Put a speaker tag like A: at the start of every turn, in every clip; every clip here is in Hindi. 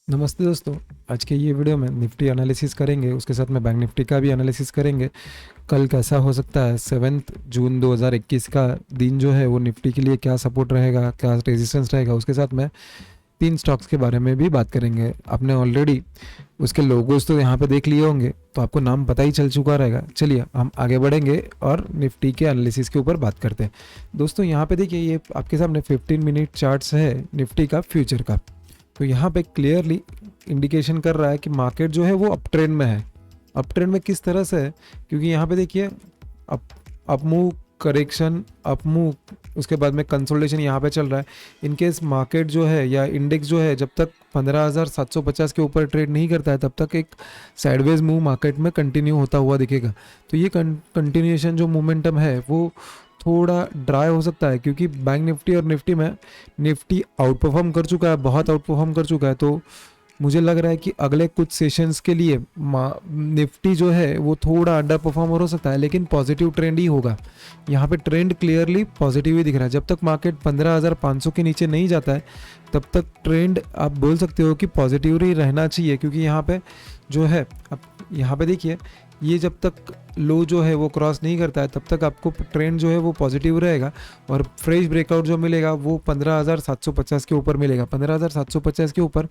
A: नमस्ते दोस्तों। आज के ये वीडियो में निफ्टी एनालिसिस करेंगे, उसके साथ में बैंक निफ्टी का भी एनालिसिस करेंगे। कल कैसा हो सकता है, 7 जून 2021 का दिन जो है वो निफ्टी के लिए क्या सपोर्ट रहेगा, क्या रेजिस्टेंस रहेगा। उसके साथ में 3 स्टॉक्स के बारे में भी बात करेंगे। आपने ऑलरेडी उसके लोगोस तो यहाँ पे देख लिए होंगे, तो आपको नाम पता ही चल चुका रहेगा। चलिए हम आगे बढ़ेंगे और निफ्टी के एनालिसिस के ऊपर बात करते हैं। दोस्तों यहाँ पे देखिए, ये आपके सामने 15 मिनट चार्ट्स है निफ्टी का फ्यूचर का। तो यहाँ पे क्लियरली इंडिकेशन कर रहा है कि मार्केट जो है वो अप ट्रेंड में है। अप ट्रेंड में किस तरह से है, क्योंकि यहाँ पे देखिए up up move, correction, up move, उसके बाद में कंसोलिडेशन यहाँ पे चल रहा है। इनकेस मार्केट जो है या इंडेक्स जो है जब तक 15,750 के ऊपर ट्रेड नहीं करता है, तब तक एक साइडवेज मूव मार्केट में कंटिन्यू होता हुआ दिखेगा। तो ये कंटिन्यूएशन जो मोमेंटम है वो थोड़ा ड्राई हो सकता है, क्योंकि बैंक निफ्टी और निफ्टी में निफ्टी आउट परफॉर्म कर चुका है, बहुत आउट परफॉर्म कर चुका है। तो मुझे लग रहा है कि अगले कुछ सेशंस के लिए निफ्टी जो है वो थोड़ा अंडर परफॉर्म हो सकता है, लेकिन पॉजिटिव ट्रेंड ही होगा। यहाँ पे ट्रेंड क्लियरली पॉजिटिव ही दिख रहा है। जब तक मार्केट 15,500 के नीचे नहीं जाता है, तब तक ट्रेंड आप बोल सकते हो कि पॉजिटिव ही रहना चाहिए। क्योंकि यहाँ पे जो है, अब यहाँ पे देखिए, ये जब तक लो जो है वो क्रॉस नहीं करता है, तब तक आपको ट्रेंड जो है वो पॉजिटिव रहेगा। और फ्रेश ब्रेकआउट जो मिलेगा वो 15,750 के ऊपर मिलेगा। 15,750 के ऊपर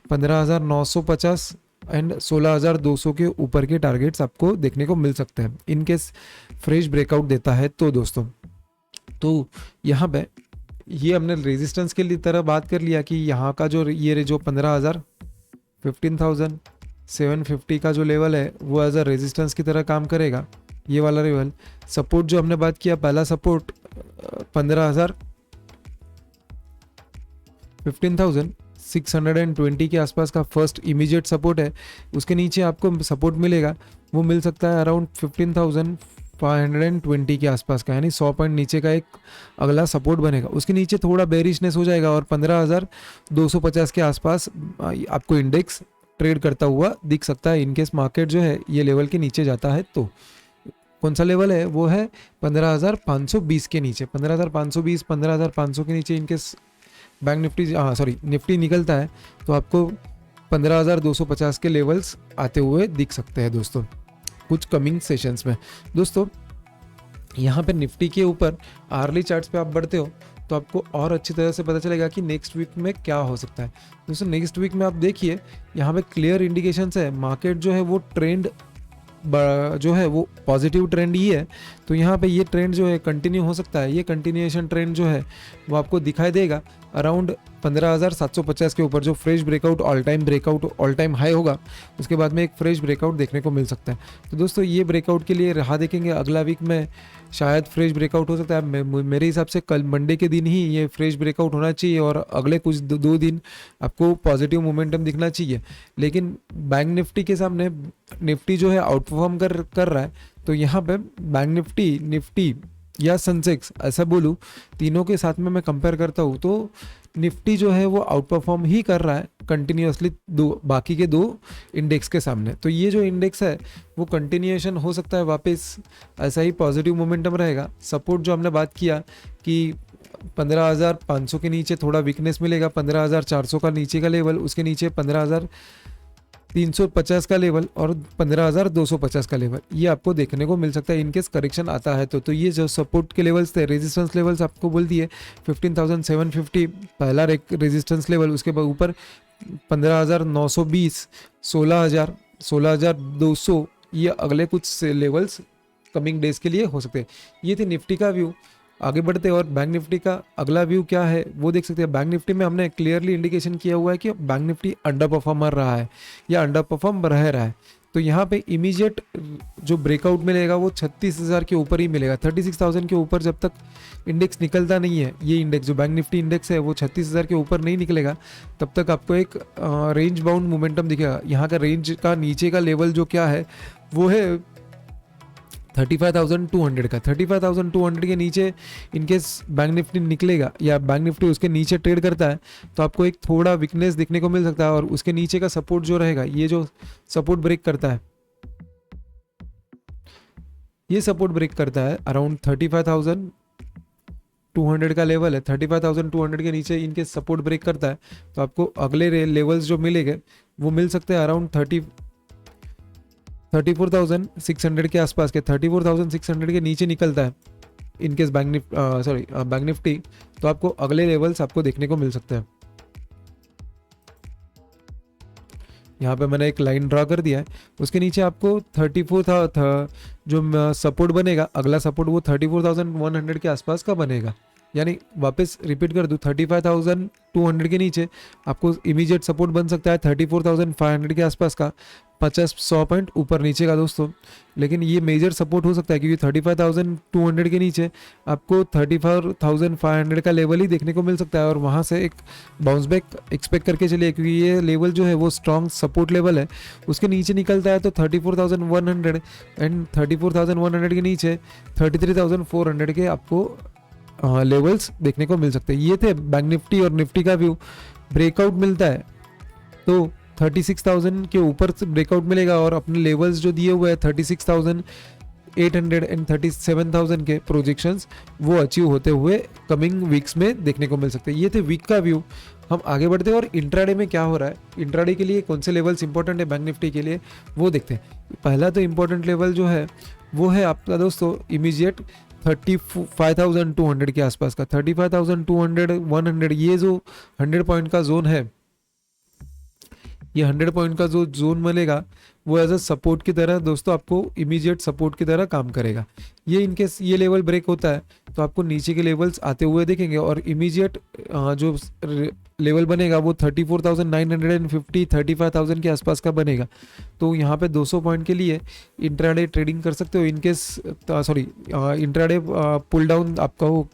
A: 15,950 एंड 16,200 के ऊपर के टारगेट्स आपको देखने को मिल सकते हैं, इनकेस फ्रेश ब्रेकआउट देता है तो दोस्तों। तो यहाँ पे ये हमने रेजिस्टेंस के लिए तरह बात कर लिया कि यहाँ का जो 15,000, 15,750 का जो लेवल है वो एज अ रेजिस्टेंस की तरह काम करेगा। ये वाला लेवल सपोर्ट जो हमने बात किया, पहला सपोर्ट 15,000, 15,620 के आसपास का फर्स्ट इमीडिएट सपोर्ट है। उसके नीचे आपको सपोर्ट मिलेगा, वो मिल सकता है अराउंड 15,520 के आसपास का, यानी 100 पॉइंट नीचे का एक अगला सपोर्ट बनेगा। उसके नीचे थोड़ा बेरिशनेस हो जाएगा और 15,250 के आसपास आपको इंडेक्स ट्रेड करता हुआ दिख सकता है, इनकेस मार्केट जो है ये लेवल के नीचे जाता है। तो कौन सा लेवल है, वो है 15,520 के नीचे। 15,520, 15,500 के नीचे इनकेस बैंक निफ्टी, हाँ सॉरी, निफ्टी निकलता है, तो आपको 15,250 के लेवल्स आते हुए दिख सकते हैं दोस्तों, कुछ कमिंग सेशंस में। दोस्तों यहाँ पे निफ्टी के ऊपर आर्ली चार्ट्स पे आप बढ़ते हो तो आपको और अच्छी तरह से पता चलेगा कि नेक्स्ट वीक में क्या हो सकता है। दोस्तों नेक्स्ट वीक में आप देखिए, यहाँ पे क्लियर इंडिकेशंस है, मार्केट जो है वो ट्रेंड जो है वो पॉजिटिव ट्रेंड ही है। तो यहाँ पे ये ट्रेंड जो है कंटिन्यू हो सकता है। ये कंटिन्यूएशन ट्रेंड जो है वो आपको दिखाई देगा अराउंड 15,750 के ऊपर। जो fresh breakout, all time high होगा, उसके बाद में एक फ्रेश ब्रेकआउट देखने को मिल सकता है। तो दोस्तों ये ब्रेकआउट के लिए राह देखेंगे। अगला वीक में शायद फ्रेश ब्रेकआउट हो सकता है। मेरे हिसाब से कल मंडे के दिन ही ये फ्रेश ब्रेकआउट होना चाहिए और अगले कुछ 2 दिन आपको पॉजिटिव मोमेंटम दिखना चाहिए। लेकिन बैंक निफ्टी के सामने निफ्टी जो है आउट परफॉर्म कर रहा है। तो यहाँ पे बैंक निफ्टी या सेंसेक्स, ऐसा बोलूँ, तीनों के साथ में मैं कंपेयर करता हूँ तो निफ्टी जो है वो आउट परफॉर्म ही कर रहा है कंटिन्यूसली बाकी के 2 इंडेक्स के सामने। तो ये जो इंडेक्स है वो कंटिन्यूएशन हो सकता है वापस, ऐसा ही पॉजिटिव मोमेंटम रहेगा। सपोर्ट जो हमने बात किया कि 15,500 के नीचे थोड़ा वीकनेस मिलेगा, 15,400 का नीचे का लेवल, उसके नीचे 15,350 का लेवल और 15,250 का लेवल, ये आपको देखने को मिल सकता है इनकेस करेक्शन आता है। तो ये जो सपोर्ट के लेवल्स थे, रेजिस्टेंस लेवल्स आपको बोल दिए, 15,750 पहला रेजिस्टेंस लेवल, उसके ऊपर 15,920, 16,000, 16,200, ये अगले कुछ लेवल्स कमिंग डेज के लिए हो सकते हैं। ये थी निफ्टी का व्यू। आगे बढ़ते हैं और बैंक निफ्टी का अगला व्यू क्या है वो देख सकते हैं। बैंक निफ्टी में हमने क्लियरली इंडिकेशन किया हुआ है कि बैंक निफ्टी अंडर परफॉर्मर रहा है या अंडर परफॉर्म रह रहा है। तो यहाँ पे इमीडिएट जो ब्रेकआउट मिलेगा वो 36,000 के ऊपर ही मिलेगा। 36,000 के ऊपर जब तक इंडेक्स निकलता नहीं है, ये इंडेक्स जो बैंक निफ्टी इंडेक्स है वो 36,000 के ऊपर नहीं निकलेगा, तब तक आपको एक रेंज बाउंड मोमेंटम दिखेगा। यहाँ का रेंज का नीचे का लेवल जो क्या है वो है 35,200 का। 35,200 के नीचे इनकेस बैंक निफ्टी निकलेगा या बैंक निफ्टी उसके नीचे ट्रेड करता है, तो आपको एक थोड़ा वीकनेस देखने को मिल सकता है। और उसके नीचे का सपोर्ट जो रहेगा, ये जो सपोर्ट ब्रेक करता है, ये सपोर्ट ब्रेक करता है अराउंड 35,000 35,200 का लेवल है, 35,200 के नीचे इनके सपोर्ट ब्रेक करता है तो आपको अगले लेवल्स जो मिलेंगे वो मिल सकते हैं अराउंड 34,600 के आसपास के। 34,600 के नीचे निकलता है इनकेस बैंक निफ्टी, तो आपको अगले लेवल्स आपको देखने को मिल सकते हैं। यहाँ पे मैंने एक लाइन ड्रा कर दिया है, उसके नीचे आपको 34 था जो सपोर्ट बनेगा, अगला सपोर्ट वो 34,100 के आसपास का बनेगा। यानी वापस रिपीट कर दूँ, 35,200 के नीचे आपको इमीडिएट सपोर्ट बन सकता है 34,500 के आसपास का, 50-100 पॉइंट ऊपर नीचे का दोस्तों। लेकिन ये मेजर सपोर्ट हो सकता है क्योंकि 35,200 के नीचे आपको 34,500 का लेवल ही देखने को मिल सकता है और वहाँ से एक बाउंस बैक एक्सपेक्ट करके चलिए, क्योंकि ये लेवल जो है वो स्ट्रॉन्ग सपोर्ट लेवल है। उसके नीचे निकलता है तो 34,100 एंड 34,100 के नीचे 33,400 के आपको लेवल्स देखने को मिल सकते हैं। ये थे बैंक निफ्टी और निफ्टी का व्यू। ब्रेकआउट मिलता है तो 36,000 के ऊपर से ब्रेकआउट मिलेगा और अपने लेवल्स जो दिए हुए हैं 36,800 एंड 37,000 के प्रोजेक्शंस वो अचीव होते हुए कमिंग वीक्स में देखने को मिल सकते हैं। ये थे वीक का व्यू। हम आगे बढ़ते हैं और इंट्राडे में क्या हो रहा है, इंट्राडे के लिए कौन से लेवल्स इंपॉर्टेंट है बैंक निफ्टी के लिए वो देखते हैं। पहला तो इंपॉर्टेंट लेवल जो है वो है आपका दोस्तों इमीडिएट 35,200 के आसपास का, 35,200 100, ये जो 100 पॉइंट का जोन है, ये 100 पॉइंट का जो जोन मिलेगा वो एज अ सपोर्ट की तरह दोस्तों आपको इमीडिएट सपोर्ट की तरह काम करेगा। ये इनकेस ये लेवल ब्रेक होता है तो आपको नीचे के लेवल्स आते हुए देखेंगे और इमीडिएट जो लेवल बनेगा वो 34,950 35,000 के आसपास का बनेगा। तो यहाँ पे 200 पॉइंट के लिए इंट्राडे ट्रेडिंग कर सकते हो इनकेस इंट्राडे पुल डाउन आपका हो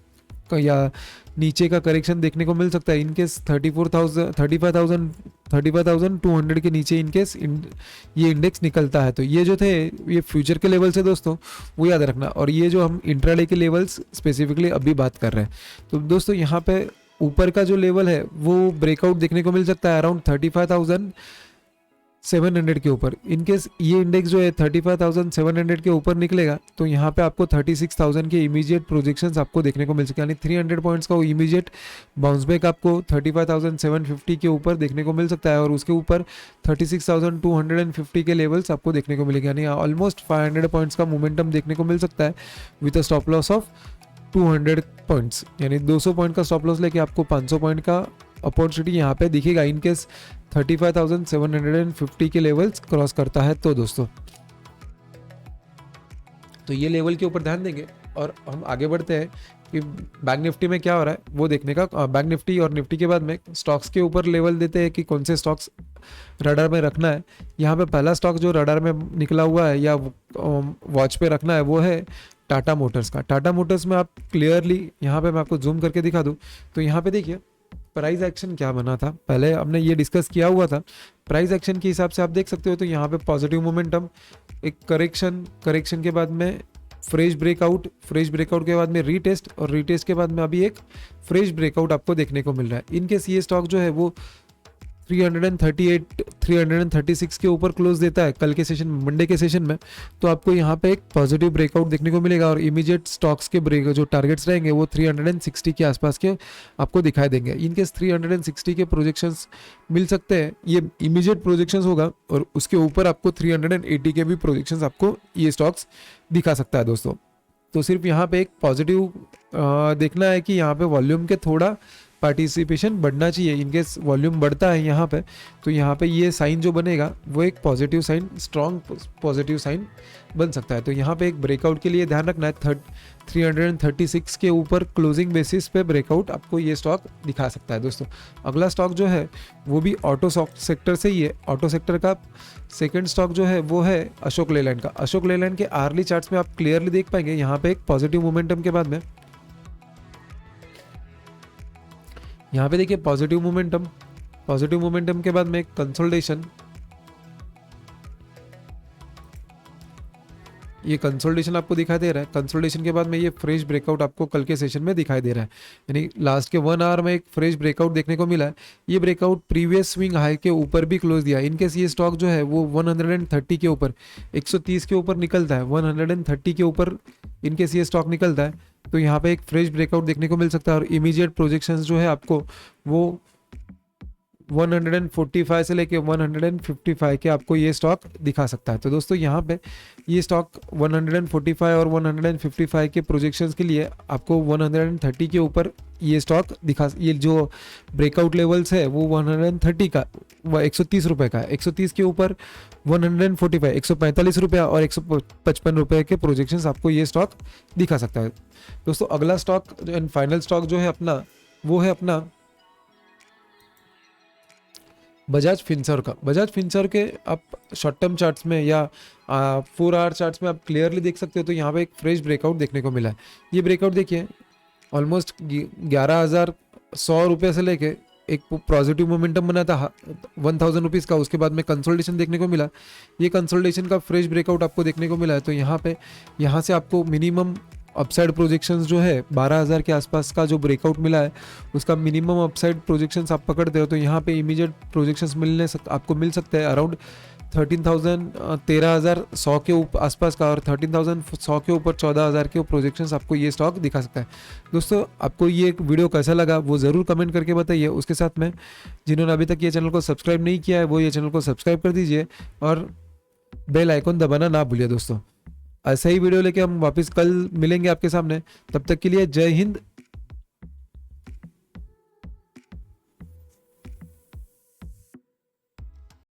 A: या नीचे का करेक्शन देखने को मिल सकता है इनकेस 35,200 के नीचे इनकेस ये इंडेक्स निकलता है। तो ये जो थे ये फ्यूचर के लेवल से दोस्तों वो याद रखना, और ये जो हम इंट्राडे के लेवल्स स्पेसिफिकली अभी बात कर रहे हैं। तो दोस्तों यहाँ पे ऊपर का जो लेवल है वो ब्रेकआउट देखने को मिल सकता है अराउंड 35,700 के ऊपर। इनकेस ये इंडेक्स जो है 35,700 के ऊपर निकलेगा तो यहाँ पे आपको 36,000 के इमीडिएट प्रोजेक्शंस आपको देखने को मिल सके, यानी 300 पॉइंट्स का वो इमीडिएट बाउंस बैक आपको 35,750 के ऊपर देखने को मिल सकता है और उसके ऊपर 36,250 के लेवल्स आपको देखने को मिलेंगे, यानी ऑलमोस्ट 500 पॉइंट्स का मोमेंटम देखने को मिल सकता है with a stop loss of 200 points. यानी 200 पॉइंट का स्टॉप लॉस लेके आपको 500 पॉइंट का अपॉर्चुनिटी यहाँ पे दिखेगा इनकेस 35,750 के लेवल्स क्रॉस करता है तो दोस्तों। तो ये लेवल के ऊपर ध्यान देंगे और हम आगे बढ़ते हैं कि बैंक निफ्टी में क्या हो रहा है वो देखने का। बैंक निफ्टी और निफ्टी के बाद में स्टॉक्स के ऊपर लेवल देते हैं कि कौन से स्टॉक्स रडार में रखना है। यहाँ पे पहला स्टॉक जो रडार में निकला हुआ है या वॉच पे रखना है वो है टाटा मोटर्स का। टाटा मोटर्स में आप क्लियरली यहाँ पे मैं आपको जूम करके दिखा दूँ तो यहाँ पे देखिए प्राइस एक्शन क्या बना था, पहले हमने ये डिस्कस किया हुआ था। प्राइस एक्शन के हिसाब से आप देख सकते हो तो यहाँ पे पॉजिटिव मोमेंटम, एक करेक्शन के बाद में फ्रेश ब्रेकआउट के बाद में रीटेस्ट और रीटेस्ट के बाद में अभी एक फ्रेश ब्रेकआउट आपको देखने को मिल रहा है। इनकेस ये स्टॉक जो है वो 336 के ऊपर क्लोज देता है कल के सेशन में, मंडे के सेशन में, तो आपको यहाँ पे एक पॉजिटिव ब्रेकआउट देखने को मिलेगा और इमीडिएट स्टॉक्स के ब्रेक जो टारगेट्स रहेंगे वो 360 के आसपास के आपको दिखाई देंगे। इनकेस 360 के प्रोजेक्शंस मिल सकते हैं, ये इमीडिएट प्रोजेक्शंस होगा और उसके ऊपर आपको 380 के भी प्रोजेक्शंस आपको ये स्टॉक्स दिखा सकता है दोस्तों। तो सिर्फ यहाँ पे एक पॉजिटिव देखना है कि यहाँ पे वॉल्यूम के थोड़ा पार्टिसिपेशन बढ़ना चाहिए। इनकेस वॉल्यूम बढ़ता है यहाँ पे तो यहाँ पे ये साइन जो बनेगा वो एक positive sign, strong positive sign बन सकता है। तो यहाँ पे एक ब्रेकआउट के लिए ध्यान रखना है 336 के ऊपर क्लोजिंग बेसिस पे ब्रेकआउट आपको ये स्टॉक दिखा सकता है दोस्तों। अगला स्टॉक जो है वो भी ऑटो सेक्टर से ही है। ऑटो सेक्टर का सेकंड स्टॉक जो है वो है अशोक लेलैंड का। अशोक लेलैंड के आर्ली चार्ट्स में आप क्लियरली देख पाएंगे यहाँ पे एक पॉजिटिव मोमेंटम के बाद में, यहाँ पे देखिए पॉजिटिव मोमेंटम के बाद में एक कंसोलिडेशन, ये कंसोलिडेशन आपको दिखाई दे रहा है। कंसोलिडेशन के बाद में ये फ्रेश ब्रेकआउट आपको कल के सेशन में दिखाई दे रहा है, यानी लास्ट के 1 आवर में एक फ्रेश ब्रेकआउट देखने को मिला है। ये ब्रेकआउट प्रीवियस स्विंग हाई के ऊपर भी क्लोज दिया। इनकेस ये स्टॉक जो है वो 130 के ऊपर 130 के ऊपर निकलता है, 130 के ऊपर इनकेस ये स्टॉक निकलता है तो यहाँ पे एक फ्रेश ब्रेकआउट देखने को मिल सकता है और इमीडिएट प्रोजेक्शंस जो है आपको वो 145 से लेके 155 के आपको ये स्टॉक दिखा सकता है। तो दोस्तों यहाँ पे ये स्टॉक 145 और 155 के प्रोजेक्शंस के लिए आपको 130 के ऊपर ये स्टॉक दिखा, ये जो ब्रेकआउट लेवल्स है वो 130 का, वह 130 रुपये का है, 130 के ऊपर 145 145 रुपया और 155 रुपये के प्रोजेक्शंस आपको ये स्टॉक दिखा सकता है। दोस्तों अगला स्टॉक एंड फाइनल स्टॉक जो है अपना, वो है अपना बजाज फिनसर्व का। बजाज फिनसर्व के आप शॉर्ट टर्म चार्ट्स में या 4 आवर चार्ट्स में आप क्लियरली देख सकते हो। तो यहाँ पे एक फ्रेश ब्रेकआउट देखने को मिला है। ये ब्रेकआउट देखिए ऑलमोस्ट 11,100 रुपये से लेके एक पॉजिटिव मोमेंटम बना था 1,000 रुपीज़ का, उसके बाद में कंसोलिडेशन देखने को मिला। ये कंसोलिडेशन का फ्रेश ब्रेकआउट आपको देखने को मिला है। तो यहाँ से आपको मिनिमम अपसाइड प्रोजेक्शंस जो है 12,000 के आसपास का जो ब्रेकआउट मिला है उसका मिनिमम अपसाइड प्रोजेक्शंस आप पकड़ते हो तो यहाँ पे इमीडिएट प्रोजेक्शंस आपको मिल सकते हैं अराउंड 13,100 के आसपास का, और 13,100 के ऊपर 14,000 के प्रोजेक्शंस आपको ये स्टॉक दिखा सकता है। दोस्तों आपको ये वीडियो कैसा लगा वो ज़रूर कमेंट करके बताइए। उसके साथ में जिन्होंने अभी तक ये चैनल को सब्सक्राइब नहीं किया है वो ये चैनल को सब्सक्राइब कर दीजिए और बेल आइकन दबाना ना भूलिए। दोस्तों ऐसा ही वीडियो लेके हम वापस कल मिलेंगे आपके सामने। तब तक के लिए जय हिंद,